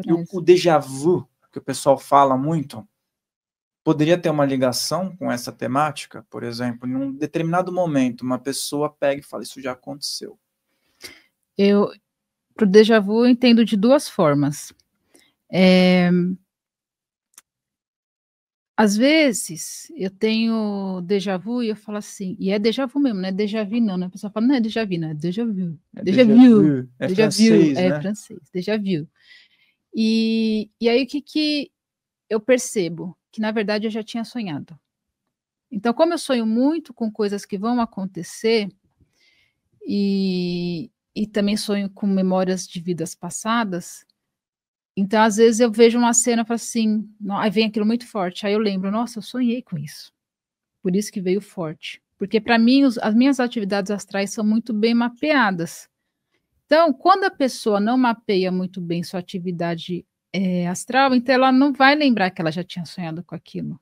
E o déjà vu, que o pessoal fala muito, poderia ter uma ligação com essa temática? Por exemplo, em um determinado momento, uma pessoa pega e fala, isso já aconteceu. Para o déjà vu, eu entendo de duas formas. Às vezes, eu tenho déjà vu e eu falo assim, e é déjà vu mesmo, não é déjà vu não, né? A pessoa fala, não é déjà vu, não, é déjà vu. É Déjà déjà vu. vu. É Déjà francês, vu, né? é francês, déjà vu. E aí, o que eu percebo? Que, na verdade, eu já tinha sonhado. Então, como eu sonho muito com coisas que vão acontecer, e também sonho com memórias de vidas passadas, então, às vezes, eu vejo uma cena e falo assim, aí vem aquilo muito forte, aí eu lembro, nossa, eu sonhei com isso. Por isso que veio forte. Porque, para mim, as minhas atividades astrais são muito bem mapeadas. Então, quando a pessoa não mapeia muito bem sua atividade astral, então ela não vai lembrar que ela já tinha sonhado com aquilo.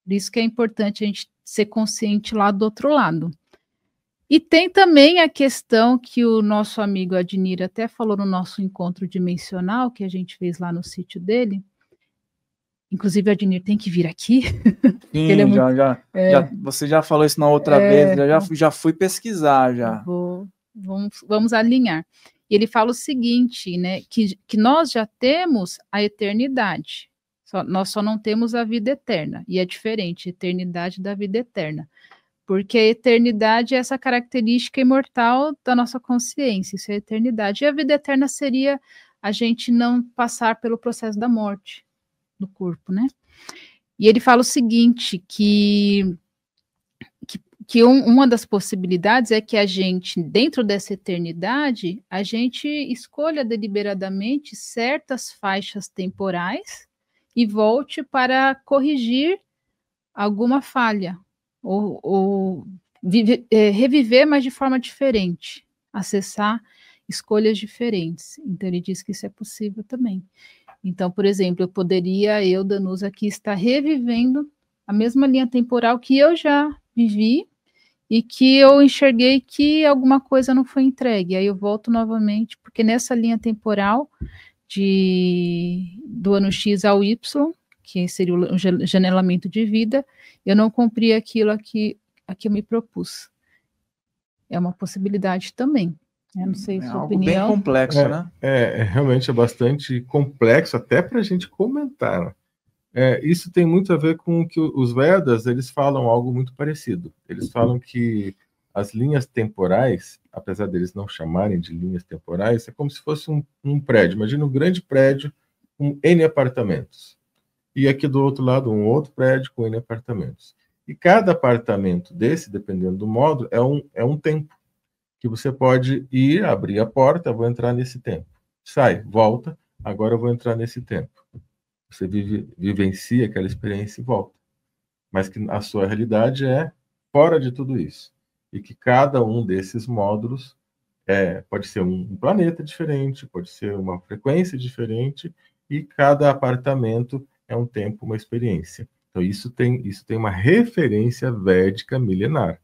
Por isso que é importante a gente ser consciente lá do outro lado. E tem também a questão que o nosso amigo Adnir até falou no nosso encontro dimensional, que a gente fez lá no sítio dele. Inclusive, o Adnir tem que vir aqui. Sim, ele é muito... você já falou isso na outra vez, já fui pesquisar já. Vamos alinhar. E ele fala o seguinte, né, que nós já temos a eternidade, nós só não temos a vida eterna, e é diferente, eternidade da vida eterna, porque a eternidade é essa característica imortal da nossa consciência, isso é a eternidade, e a vida eterna seria a gente não passar pelo processo da morte do corpo, né? E ele fala o seguinte, que uma das possibilidades é que a gente, dentro dessa eternidade, a gente escolha deliberadamente certas faixas temporais e volte para corrigir alguma falha, ou reviver, mas de forma diferente, acessar escolhas diferentes. Então, ele diz que isso é possível também. Então, por exemplo, eu, Danusa, aqui, estar revivendo a mesma linha temporal que eu já vivi, e que eu enxerguei que alguma coisa não foi entregue. Aí eu volto novamente, porque nessa linha temporal do ano X ao Y, que seria o janelamento de vida, eu não cumpri aquilo a que eu me propus. É uma possibilidade também. Eu não sei sua algo opinião. Bem complexo, né? Realmente é bastante complexo, até para a gente comentar, né? Isso tem muito a ver com que os Vedas, eles falam algo muito parecido. Eles falam que as linhas temporais, apesar deles não chamarem de linhas temporais, é como se fosse um prédio. Imagina um grande prédio com N apartamentos. E aqui do outro lado, um outro prédio com N apartamentos. E cada apartamento desse, dependendo do módulo, é um tempo. Que você pode ir, abrir a porta, vou entrar nesse tempo. Sai, volta, agora eu vou entrar nesse tempo. Você vivencia aquela experiência e volta. Mas que a sua realidade é fora de tudo isso. E que cada um desses módulos pode ser um planeta diferente, pode ser uma frequência diferente, e cada apartamento é um tempo, uma experiência. Então, isso tem uma referência védica milenar,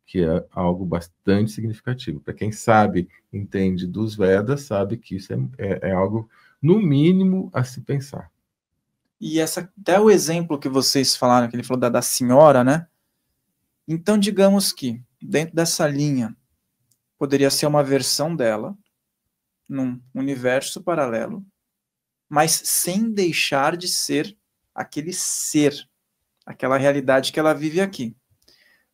que é algo bastante significativo. Para quem sabe, entende dos Vedas, sabe que isso é algo, no mínimo, a se pensar. E até o exemplo que vocês falaram, que ele falou da senhora, né? Então, digamos que, dentro dessa linha, poderia ser uma versão dela, num universo paralelo, mas sem deixar de ser aquele ser, aquela realidade que ela vive aqui.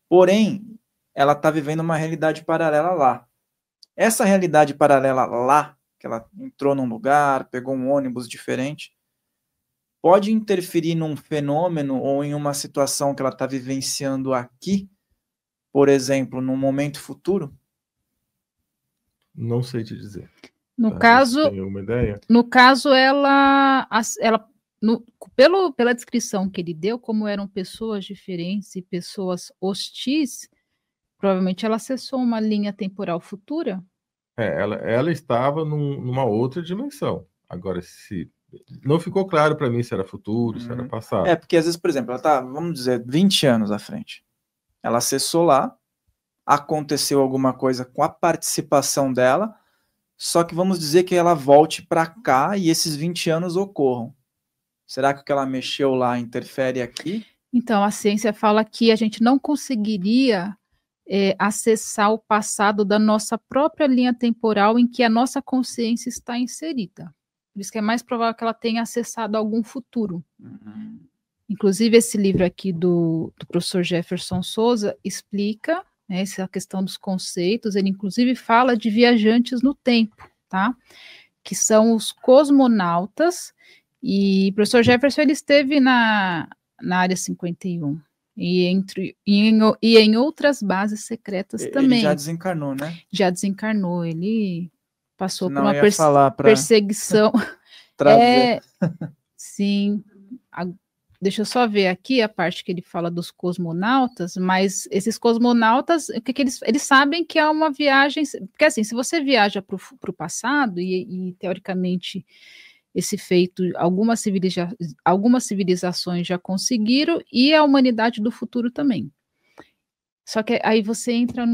Porém, ela está vivendo uma realidade paralela lá. Essa realidade paralela lá, que ela entrou num lugar, pegou um ônibus diferente, pode interferir num fenômeno ou em uma situação que ela está vivenciando aqui, por exemplo, num momento futuro? Não sei te dizer. No caso, tem uma ideia? No caso, pela descrição que ele deu, como eram pessoas diferentes e pessoas hostis, provavelmente ela acessou uma linha temporal futura. Ela estava numa outra dimensão. Agora, se não ficou claro para mim se era futuro, se era passado. Porque às vezes, por exemplo, ela está, vamos dizer, 20 anos à frente. Ela acessou lá, aconteceu alguma coisa com a participação dela, só que vamos dizer que ela volte para cá e esses 20 anos ocorram. Será que o que ela mexeu lá interfere aqui? Então, a ciência fala que a gente não conseguiria acessar o passado da nossa própria linha temporal em que a nossa consciência está inserida. Por isso que é mais provável que ela tenha acessado algum futuro. Uhum. Inclusive, esse livro aqui do professor Jefferson Souza explica, né, essa questão dos conceitos. Ele, inclusive, fala de viajantes no tempo, tá? Que são os cosmonautas. E o professor Jefferson, ele esteve na área 51 e em outras bases secretas também. Ele já desencarnou, né? Já desencarnou, ele passou Senão por uma eu ia falar pra perseguição. trazer. Sim. Deixa eu só ver aqui a parte que ele fala dos cosmonautas, mas esses cosmonautas, o que eles sabem que é uma viagem, porque assim, se você viaja para o passado e teoricamente esse feito, algumas civilizações já conseguiram, e a humanidade do futuro também. Só que aí você entra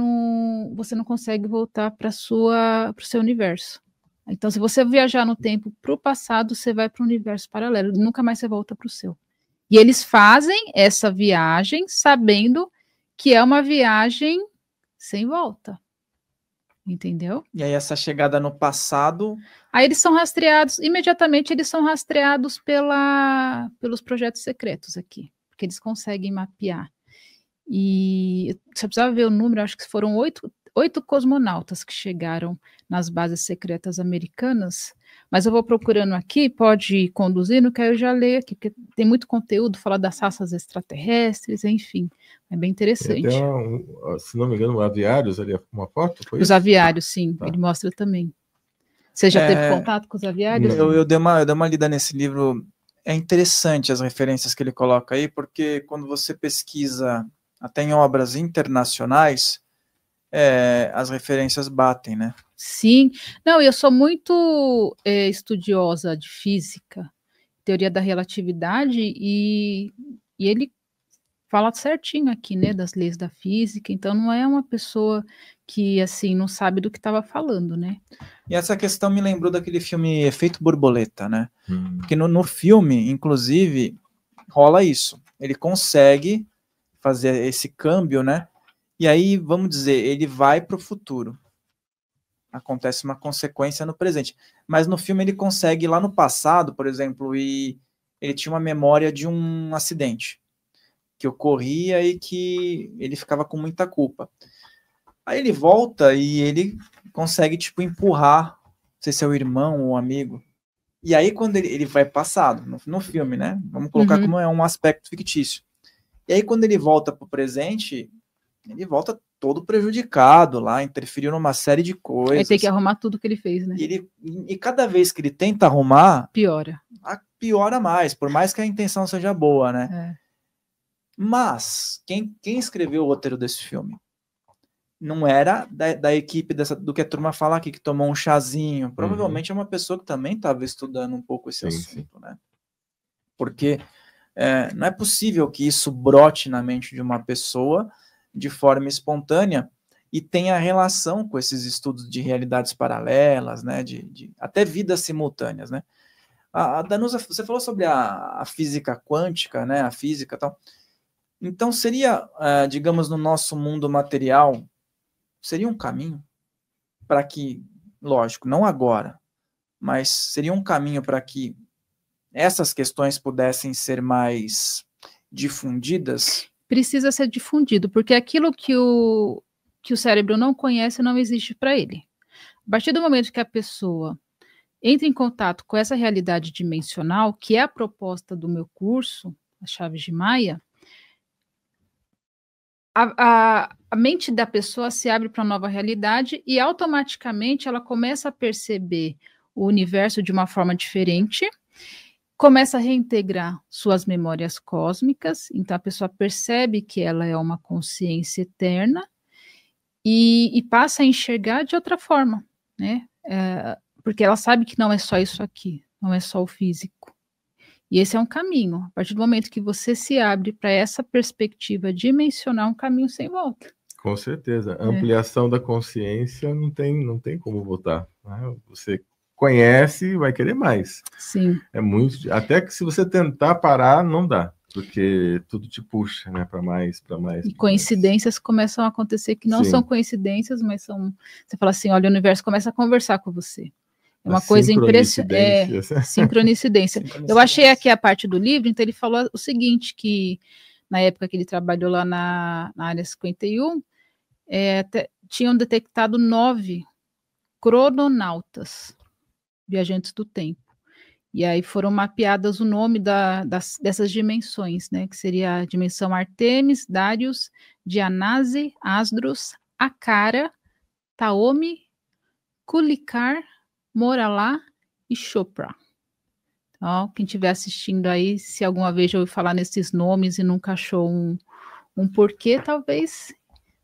você não consegue voltar para o seu universo. Então, se você viajar no tempo para o passado, você vai para um universo paralelo, nunca mais você volta para o seu. E eles fazem essa viagem sabendo que é uma viagem sem volta. Entendeu? E aí essa chegada no passado... Aí eles são rastreados, imediatamente eles são rastreados pelos projetos secretos aqui, porque eles conseguem mapear. E você precisava ver o número, acho que foram 8 cosmonautas que chegaram nas bases secretas americanas, mas eu vou procurando aqui, pode ir conduzindo, que aí eu já leio aqui, porque tem muito conteúdo, fala das raças extraterrestres, enfim, é bem interessante. Tem se não me engano, aviários ali, uma foto? Foi Os isso? aviários, sim, Tá. Ele mostra também. Você já teve contato com os aviários? Eu dei uma lida nesse livro, é interessante as referências que ele coloca aí, porque quando você pesquisa até em obras internacionais, as referências batem, né? Sim. Não, eu sou muito estudiosa de física, teoria da relatividade, e ele fala certinho aqui, né, das leis da física, então não é uma pessoa que, assim, não sabe do que estava falando, né? E essa questão me lembrou daquele filme Efeito Borboleta, né? Porque no filme, inclusive, rola isso. Ele consegue fazer esse câmbio, né? E aí, vamos dizer, ele vai para o futuro. Acontece uma consequência no presente. Mas no filme ele consegue ir lá no passado, por exemplo, e ele tinha uma memória de um acidente que ocorria e que ele ficava com muita culpa. Aí ele volta e ele consegue, tipo, empurrar, não sei se é o irmão ou o amigo. E aí quando ele vai passado, no filme, né? Vamos colocar como é um aspecto fictício. E aí quando ele volta para o presente, ele volta todo prejudicado lá, interferiu numa série de coisas. Ele tem que arrumar tudo que ele fez, né? E cada vez que ele tenta arrumar, piora mais, por mais que a intenção seja boa, né? É. Mas quem escreveu o roteiro desse filme não era da equipe do que a turma fala aqui, que tomou um chazinho. Provavelmente é uma pessoa que também estava estudando um pouco esse assunto, né? Porque não é possível que isso brote na mente de uma pessoa de forma espontânea e tenha relação com esses estudos de realidades paralelas, né? De até vidas simultâneas, né? A Danusa, você falou sobre a física quântica, né? A física e tal. Então seria, digamos, no nosso mundo material, seria um caminho para que, lógico, não agora, mas seria um caminho para que essas questões pudessem ser mais difundidas? Precisa ser difundido, porque aquilo que o cérebro não conhece não existe para ele. A partir do momento que a pessoa entra em contato com essa realidade dimensional, que é a proposta do meu curso, as Chaves de Maia, a mente da pessoa se abre para uma nova realidade e automaticamente ela começa a perceber o universo de uma forma diferente, começa a reintegrar suas memórias cósmicas, então a pessoa percebe que ela é uma consciência eterna e passa a enxergar de outra forma, né? Porque ela sabe que não é só isso aqui, não é só o físico. E esse é um caminho. A partir do momento que você se abre para essa perspectiva dimensional, um caminho sem volta. Com certeza. A ampliação da consciência não tem como voltar, né? Você conhece e vai querer mais. Sim. É muito. Até que se você tentar parar, não dá, porque tudo te puxa, né, para mais, para mais. E coincidências começam a acontecer que não Sim. são coincidências, mas são. Você fala assim: olha, o universo começa a conversar com você. É uma As coisa impressionante. sincronicidências. Sincronicidência. Eu achei aqui a parte do livro, então ele falou o seguinte: que na época que ele trabalhou lá na área 51, tinham detectado 9 crononautas, viajantes do tempo. E aí foram mapeadas o nome dessas dimensões, né? Que seria a dimensão Artemis, Darius, Dianase, Asdrus, Akara, Taomi, Kulikar, Moralá e Chopra. Então, quem estiver assistindo aí, se alguma vez já ouviu falar nesses nomes e nunca achou um porquê, talvez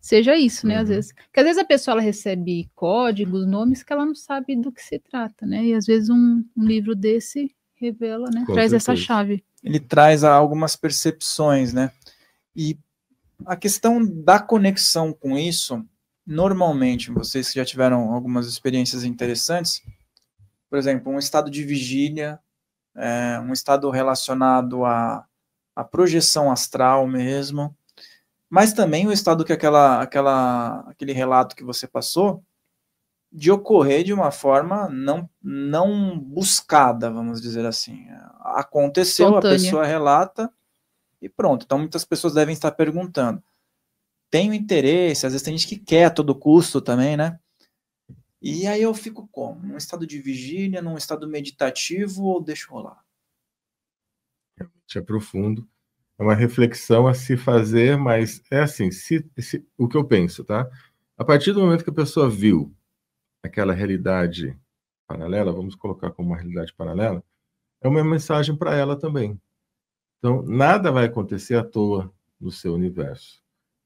seja isso, né? Às vezes, porque às vezes a pessoa ela recebe códigos, nomes que ela não sabe do que se trata, né? E às vezes um livro desse revela, né? Com Traz certeza. essa chave. Ele traz algumas percepções, né? E a questão da conexão com isso, normalmente, vocês que já tiveram algumas experiências interessantes, por exemplo, um estado de vigília, um estado relacionado à projeção astral mesmo, mas também o estado que aquele relato que você passou, de ocorrer de uma forma não buscada, vamos dizer assim. Aconteceu, Espontânea. A pessoa relata e pronto. Então muitas pessoas devem estar perguntando. Tenho interesse, às vezes tem gente que quer a todo custo também, né? E aí eu fico como? Num estado de vigília, num estado meditativo ou deixo rolar? Realmente é profundo. É uma reflexão a se fazer, mas é assim, o que eu penso, tá? A partir do momento que a pessoa viu aquela realidade paralela, vamos colocar como uma realidade paralela, é uma mensagem para ela também. Então, nada vai acontecer à toa no seu universo,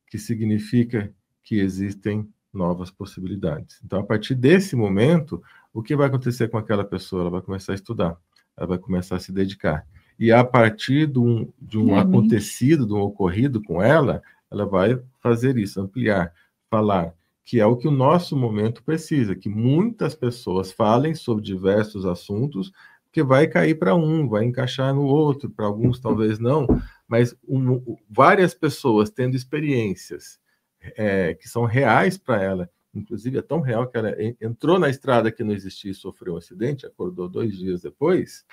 que significa que existem novas possibilidades. Então, a partir desse momento, o que vai acontecer com aquela pessoa? Ela vai começar a estudar, ela vai começar a se dedicar. E a partir de um acontecido, de um ocorrido com ela vai fazer isso, ampliar, falar, que é o que o nosso momento precisa, que muitas pessoas falem sobre diversos assuntos, que vai cair para um, vai encaixar no outro, para alguns talvez não, mas várias pessoas tendo experiências que são reais para ela, inclusive é tão real que ela entrou na estrada que não existia e sofreu um acidente, acordou 2 dias depois,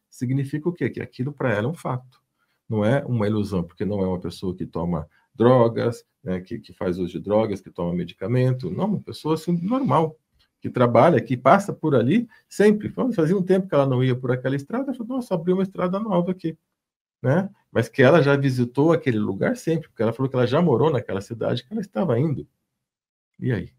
significa o quê? Que aquilo para ela é um fato, não é uma ilusão, porque não é uma pessoa que toma drogas, né, que faz uso de drogas, que toma medicamento, não, uma pessoa assim, normal, que trabalha, que passa por ali sempre. Fazia um tempo que ela não ia por aquela estrada, falou, nossa, abriu uma estrada nova aqui, né? Mas que ela já visitou aquele lugar sempre, porque ela falou que ela já morou naquela cidade que ela estava indo. E aí?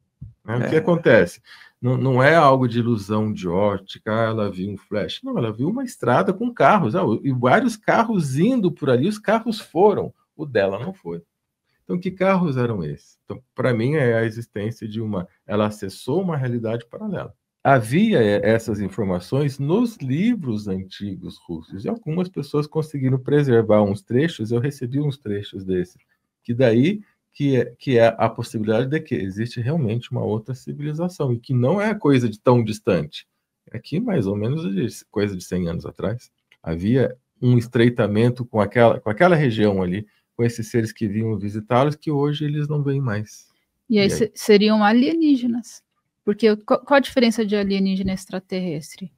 Né? O que acontece? Não é algo de ilusão de ótica, ela viu um flash. Não, ela viu uma estrada com carros, e vários carros indo por ali, os carros foram, o dela não foi. Então, que carros eram esses? Então, para mim, é a existência de ela acessou uma realidade paralela. Havia essas informações nos livros antigos russos, e algumas pessoas conseguiram preservar uns trechos, eu recebi uns trechos desses, que daí que é a possibilidade de que existe realmente uma outra civilização, e que não é coisa de tão distante. Aqui, mais ou menos, coisa de 100 anos atrás, havia um estreitamento com aquela região ali, com esses seres que vinham visitá-los, que hoje eles não veem mais. E aí seriam alienígenas. Porque qual a diferença de alienígena e extraterrestre?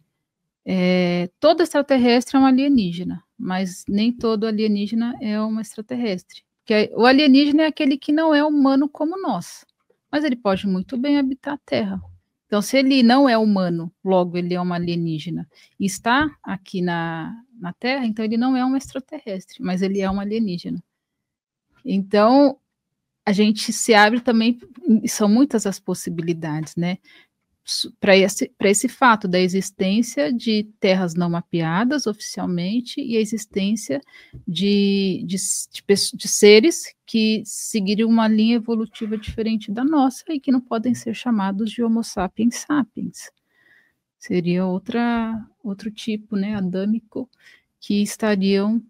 Todo extraterrestre é um alienígena, mas nem todo alienígena é um extraterrestre. Porque o alienígena é aquele que não é humano como nós, mas ele pode muito bem habitar a Terra. Então, se ele não é humano, logo ele é um alienígena, e está aqui na Terra, então ele não é um extraterrestre, mas ele é um alienígena. Então, a gente se abre também, são muitas as possibilidades, né? Para esse fato da existência de terras não mapeadas oficialmente e a existência de seres que seguiriam uma linha evolutiva diferente da nossa e que não podem ser chamados de Homo sapiens sapiens. Seria outro tipo, né, adâmico, que estariam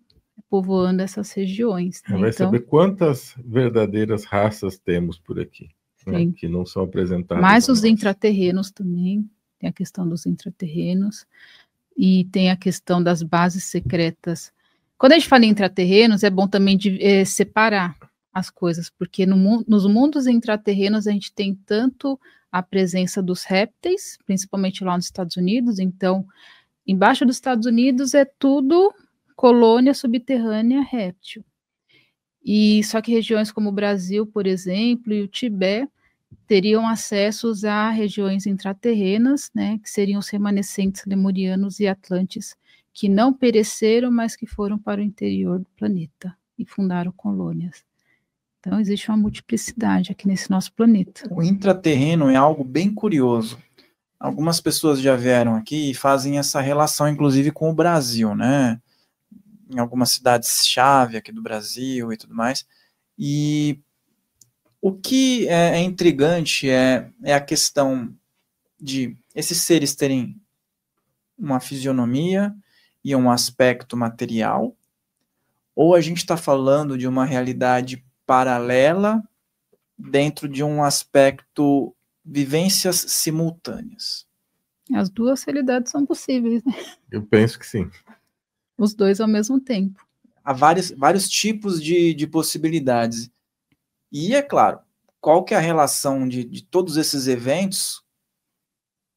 povoando essas regiões. Né? Vai Então, saber quantas verdadeiras raças temos por aqui, né, que não são apresentadas. mais os intraterrenos também, tem a questão dos intraterrenos, e tem a questão das bases secretas. Quando a gente fala em intraterrenos, é bom também separar as coisas, porque nos mundos intraterrenos a gente tem tanto a presença dos répteis, principalmente lá nos Estados Unidos. Então, embaixo dos Estados Unidos é tudo colônia subterrânea réptil. E só que regiões como o Brasil, por exemplo, e o Tibete teriam acessos a regiões intraterrenas, né, que seriam os remanescentes lemurianos e atlantes, que não pereceram, mas que foram para o interior do planeta e fundaram colônias. Então, existe uma multiplicidade aqui nesse nosso planeta. O intraterreno é algo bem curioso. Algumas pessoas já vieram aqui e fazem essa relação, inclusive, com o Brasil, né? Em algumas cidades-chave aqui do Brasil e tudo mais. E o que é intrigante é a questão de esses seres terem uma fisionomia e um aspecto material, ou a gente está falando de uma realidade paralela dentro de um aspecto vivências simultâneas. As duas realidades são possíveis, né? Eu penso que sim. Os dois ao mesmo tempo. Há vários tipos de possibilidades. E, é claro, qual que é a relação de todos esses eventos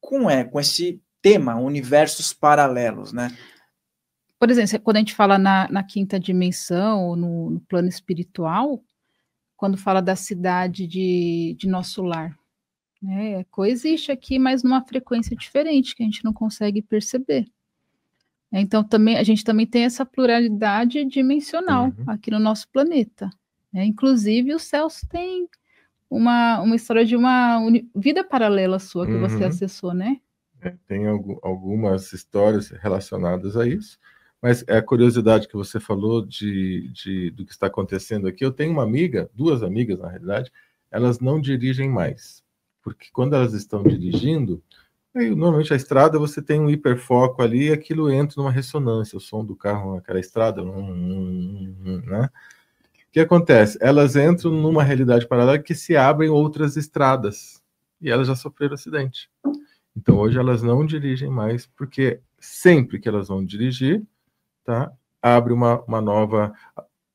com esse tema, universos paralelos, né? Por exemplo, quando a gente fala na quinta dimensão, ou no plano espiritual, quando fala da cidade de nosso lar, né? Coexiste aqui, mas numa frequência diferente, que a gente não consegue perceber. Então, a gente também tem essa pluralidade dimensional aqui no nosso planeta. Né? Inclusive, os céus têm uma história de uma vida paralela sua que você acessou, né? Tem algumas histórias relacionadas a isso, mas a curiosidade que você falou do que está acontecendo aqui, eu tenho uma amiga, duas amigas, na realidade, elas não dirigem mais, porque quando elas estão dirigindo, aí, normalmente a estrada você tem um hiperfoco ali e aquilo entra numa ressonância, o som do carro naquela estrada, né? O que acontece? Elas entram numa realidade paralela que se abrem outras estradas e elas já sofreram acidente. Então hoje elas não dirigem mais, porque sempre que elas vão dirigir, tá, abre uma nova...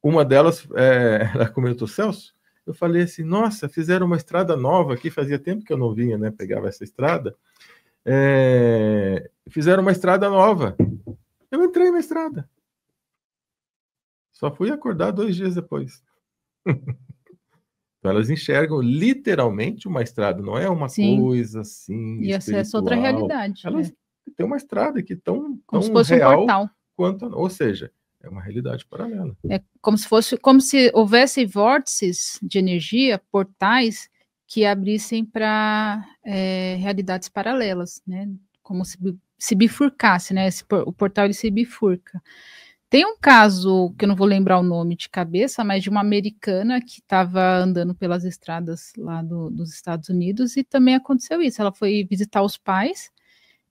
Uma delas, ela comentou, Celso, eu falei assim, nossa, fizeram uma estrada nova aqui, fazia tempo que eu não vinha, né, pegava essa estrada, fizeram uma estrada nova. Eu entrei na estrada. Só fui acordar 2 dias depois. Então elas enxergam literalmente uma estrada, não é uma coisa assim. E acesso a outra realidade. Elas têm uma estrada que tão como se fosse real um portal. ou seja, é uma realidade paralela. É como se houvesse vórtices de energia, portais que abrissem para realidades paralelas, né? Como se bifurcasse, né? O portal ele se bifurca. Tem um caso, que eu não vou lembrar o nome de cabeça, mas de uma americana que estava andando pelas estradas lá dos Estados Unidos e também aconteceu isso. Ela foi visitar os pais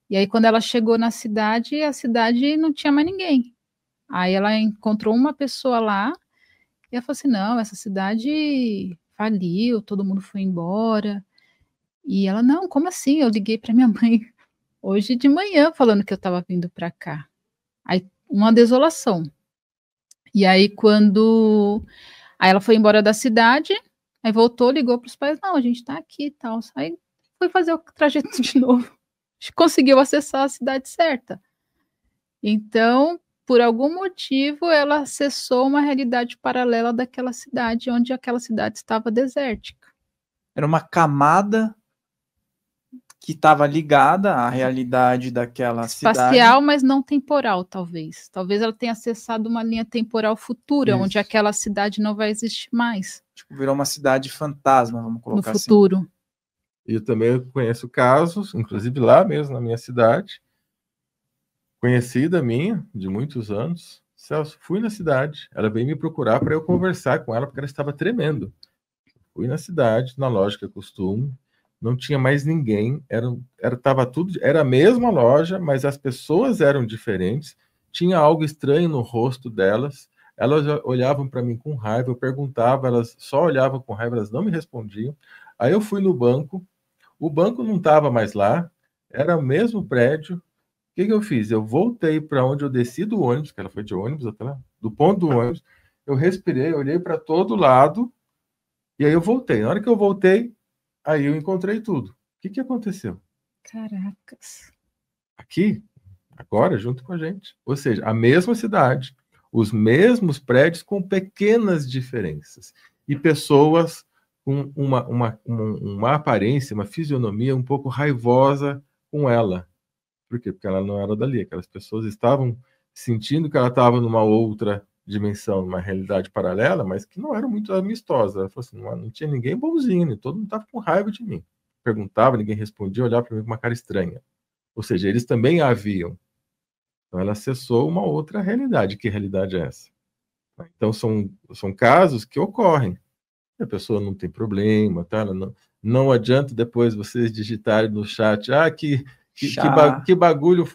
e aí quando ela chegou na cidade, a cidade não tinha mais ninguém. Aí ela encontrou uma pessoa lá e ela falou assim, não, essa cidade faliu, todo mundo foi embora. E ela, não, como assim? Eu liguei para minha mãe hoje de manhã falando que eu estava vindo para cá. Aí uma desolação. E aí aí ela foi embora da cidade, aí voltou, ligou para os pais, não, a gente está aqui e tal. Aí foi fazer o trajeto de novo. Conseguiu acessar a cidade certa. Então, por algum motivo, ela acessou uma realidade paralela daquela cidade, onde aquela cidade estava desértica. Era uma camada que estava ligada à realidade daquela cidade. Espacial, mas não temporal, talvez. Talvez ela tenha acessado uma linha temporal futura, Isso. onde aquela cidade não vai existir mais. Tipo, virou uma cidade fantasma, vamos colocar no futuro. assim. Eu também conheço casos, inclusive lá mesmo na minha cidade, conhecida minha, de muitos anos. Celso, fui na cidade, ela veio me procurar para eu conversar com ela, porque ela estava tremendo. Fui na cidade, na loja que eu costumo, não tinha mais ninguém, tava tudo, era a mesma loja, mas as pessoas eram diferentes, tinha algo estranho no rosto delas, Elas olhavam para mim com raiva, eu perguntava, elas só olhavam com raiva, elas não me respondiam. Aí eu fui no banco, o banco não estava mais lá, era o mesmo prédio. O que eu fiz? Eu voltei para onde eu desci do ônibus, que ela foi de ônibus até lá, do ponto do ônibus, eu respirei, olhei para todo lado, e aí eu voltei. Na hora que eu voltei, aí eu encontrei tudo. O que aconteceu? Caracas. Aqui, agora, junto com a gente. Ou seja, a mesma cidade, os mesmos prédios com pequenas diferenças. E pessoas com uma aparência, uma fisionomia um pouco raivosa com ela. Por quê? Porque ela não era dali. Aquelas pessoas estavam sentindo que ela estava numa outra dimensão, numa realidade paralela, mas que não era muito amistosa. Ela falou assim, não tinha ninguém bonzinho, todo mundo estava com raiva de mim. Perguntava, ninguém respondia, olhava para mim com uma cara estranha. Ou seja, eles também a haviam. Então ela acessou uma outra realidade. Que realidade é essa? Então são casos que ocorrem. A pessoa não tem problema, tá? Não adianta depois vocês digitarem no chat, que bagulho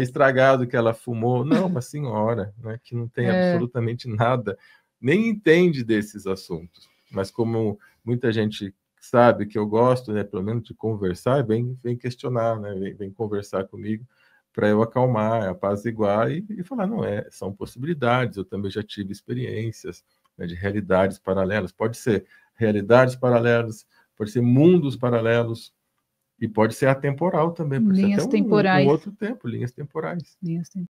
estragado que ela fumou. Não, uma senhora, né, que não tem absolutamente nada, nem entende desses assuntos. Mas como muita gente sabe que eu gosto, né, pelo menos de conversar, vem questionar, né, vem conversar comigo para eu acalmar, apaziguar e falar, não, são possibilidades, eu também já tive experiências, né, de realidades paralelas. Pode ser realidades paralelas, pode ser mundos paralelos, e pode ser atemporal também, pode Linhas ser até temporais. um outro tempo, linhas temporais. Linhas temporais.